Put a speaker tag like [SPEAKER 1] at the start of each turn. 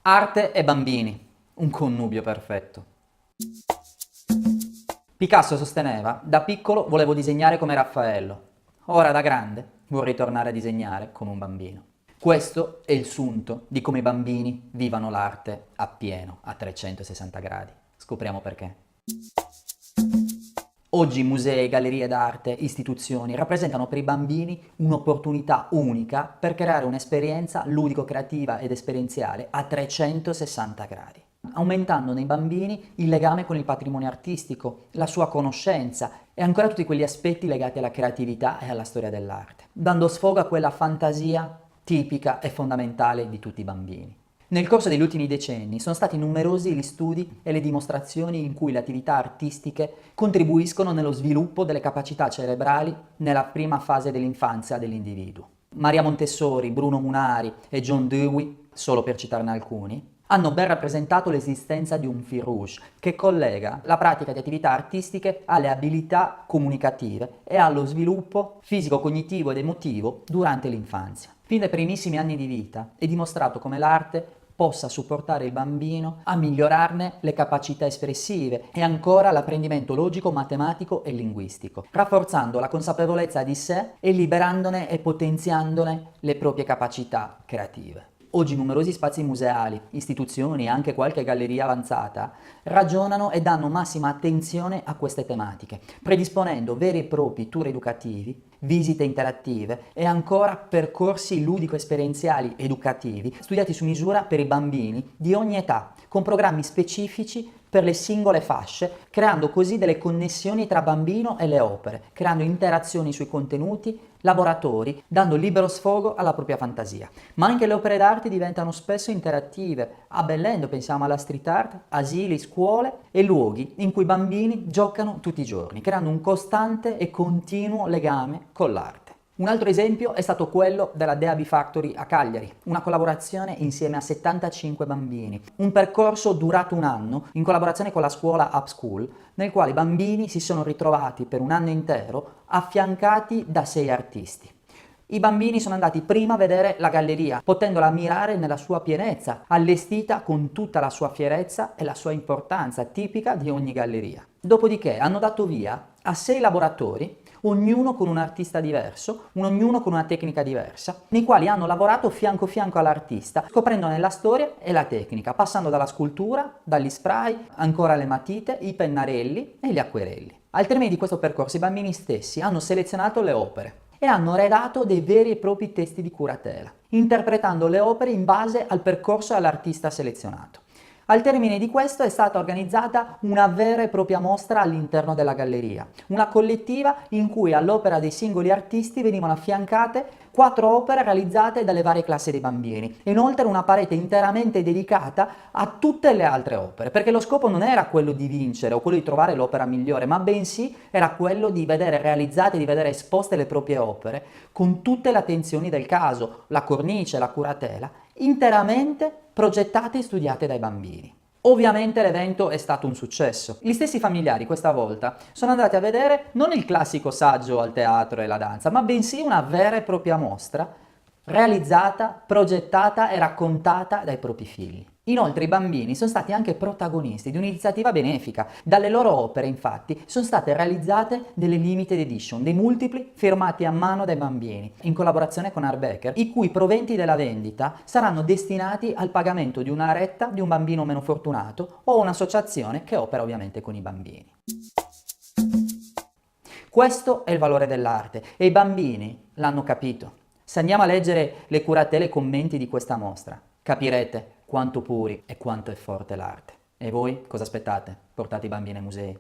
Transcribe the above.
[SPEAKER 1] Arte e bambini, un connubio perfetto. Picasso sosteneva: da piccolo volevo disegnare come Raffaello, ora da grande vuoi ritornare a disegnare come un bambino. Questo è il sunto di come i bambini vivano l'arte appieno, a 360 gradi. Scopriamo perché. Oggi musei, gallerie d'arte, istituzioni rappresentano per i bambini un'opportunità unica per creare un'esperienza ludico-creativa ed esperienziale a 360 gradi, aumentando nei bambini il legame con il patrimonio artistico, la sua conoscenza e ancora tutti quegli aspetti legati alla creatività e alla storia dell'arte, dando sfogo a quella fantasia tipica e fondamentale di tutti i bambini. Nel corso degli ultimi decenni sono stati numerosi gli studi e le dimostrazioni in cui le attività artistiche contribuiscono nello sviluppo delle capacità cerebrali nella prima fase dell'infanzia dell'individuo. Maria Montessori, Bruno Munari e John Dewey, solo per citarne alcuni, hanno ben rappresentato l'esistenza di un fil rouge che collega la pratica di attività artistiche alle abilità comunicative e allo sviluppo fisico-cognitivo ed emotivo durante l'infanzia. Fin dai primissimi anni di vita è dimostrato come l'arte possa supportare il bambino a migliorarne le capacità espressive e ancora l'apprendimento logico, matematico e linguistico, rafforzando la consapevolezza di sé e liberandone e potenziandone le proprie capacità creative. Oggi numerosi spazi museali, istituzioni e anche qualche galleria avanzata ragionano e danno massima attenzione a queste tematiche, predisponendo veri e propri tour educativi, visite interattive e ancora percorsi ludico-esperienziali educativi studiati su misura per i bambini di ogni età, con programmi specifici per le singole fasce, creando così delle connessioni tra bambino e le opere, creando interazioni sui contenuti, laboratori, dando libero sfogo alla propria fantasia. Ma anche le opere d'arte diventano spesso interattive, abbellendo, pensiamo alla street art, asili, scuole e luoghi in cui i bambini giocano tutti i giorni, creando un costante e continuo legame con l'arte. Un altro esempio è stato quello della Deaby Factory a Cagliari, una collaborazione insieme a 75 bambini, un percorso durato un anno in collaborazione con la scuola Upschool, nel quale i bambini si sono ritrovati per un anno intero affiancati da 6 artisti. I bambini sono andati prima a vedere la galleria, potendola ammirare nella sua pienezza, allestita con tutta la sua fierezza e la sua importanza tipica di ogni galleria. Dopodiché hanno dato via a 6 laboratori, ognuno con un artista diverso, ognuno con una tecnica diversa, nei quali hanno lavorato fianco a fianco all'artista, scoprendone la storia e la tecnica, passando dalla scultura, dagli spray, ancora le matite, i pennarelli e gli acquerelli. Al termine di questo percorso i bambini stessi hanno selezionato le opere e hanno redatto dei veri e propri testi di curatela, interpretando le opere in base al percorso e all'artista selezionato. Al termine di questo è stata organizzata una vera e propria mostra all'interno della galleria, una collettiva in cui all'opera dei singoli artisti venivano affiancate 4 opere realizzate dalle varie classi dei bambini, e inoltre una parete interamente dedicata a tutte le altre opere, perché lo scopo non era quello di vincere o quello di trovare l'opera migliore, ma bensì era quello di vedere realizzate, di vedere esposte le proprie opere con tutte le attenzioni del caso, la cornice, la curatela, interamente progettate e studiate dai bambini. Ovviamente l'evento è stato un successo. Gli stessi familiari questa volta sono andati a vedere non il classico saggio al teatro e la danza, ma bensì una vera e propria mostra realizzata, progettata e raccontata dai propri figli. Inoltre i bambini sono stati anche protagonisti di un'iniziativa benefica. Dalle loro opere, infatti, sono state realizzate delle limited edition, dei multipli firmati a mano dai bambini, in collaborazione con Art Becker, i cui proventi della vendita saranno destinati al pagamento di una retta di un bambino meno fortunato o un'associazione che opera ovviamente con i bambini. Questo è il valore dell'arte e i bambini l'hanno capito. Se andiamo a leggere le curatele e commenti di questa mostra, capirete quanto puri e quanto è forte l'arte. E voi cosa aspettate? Portate i bambini ai musei.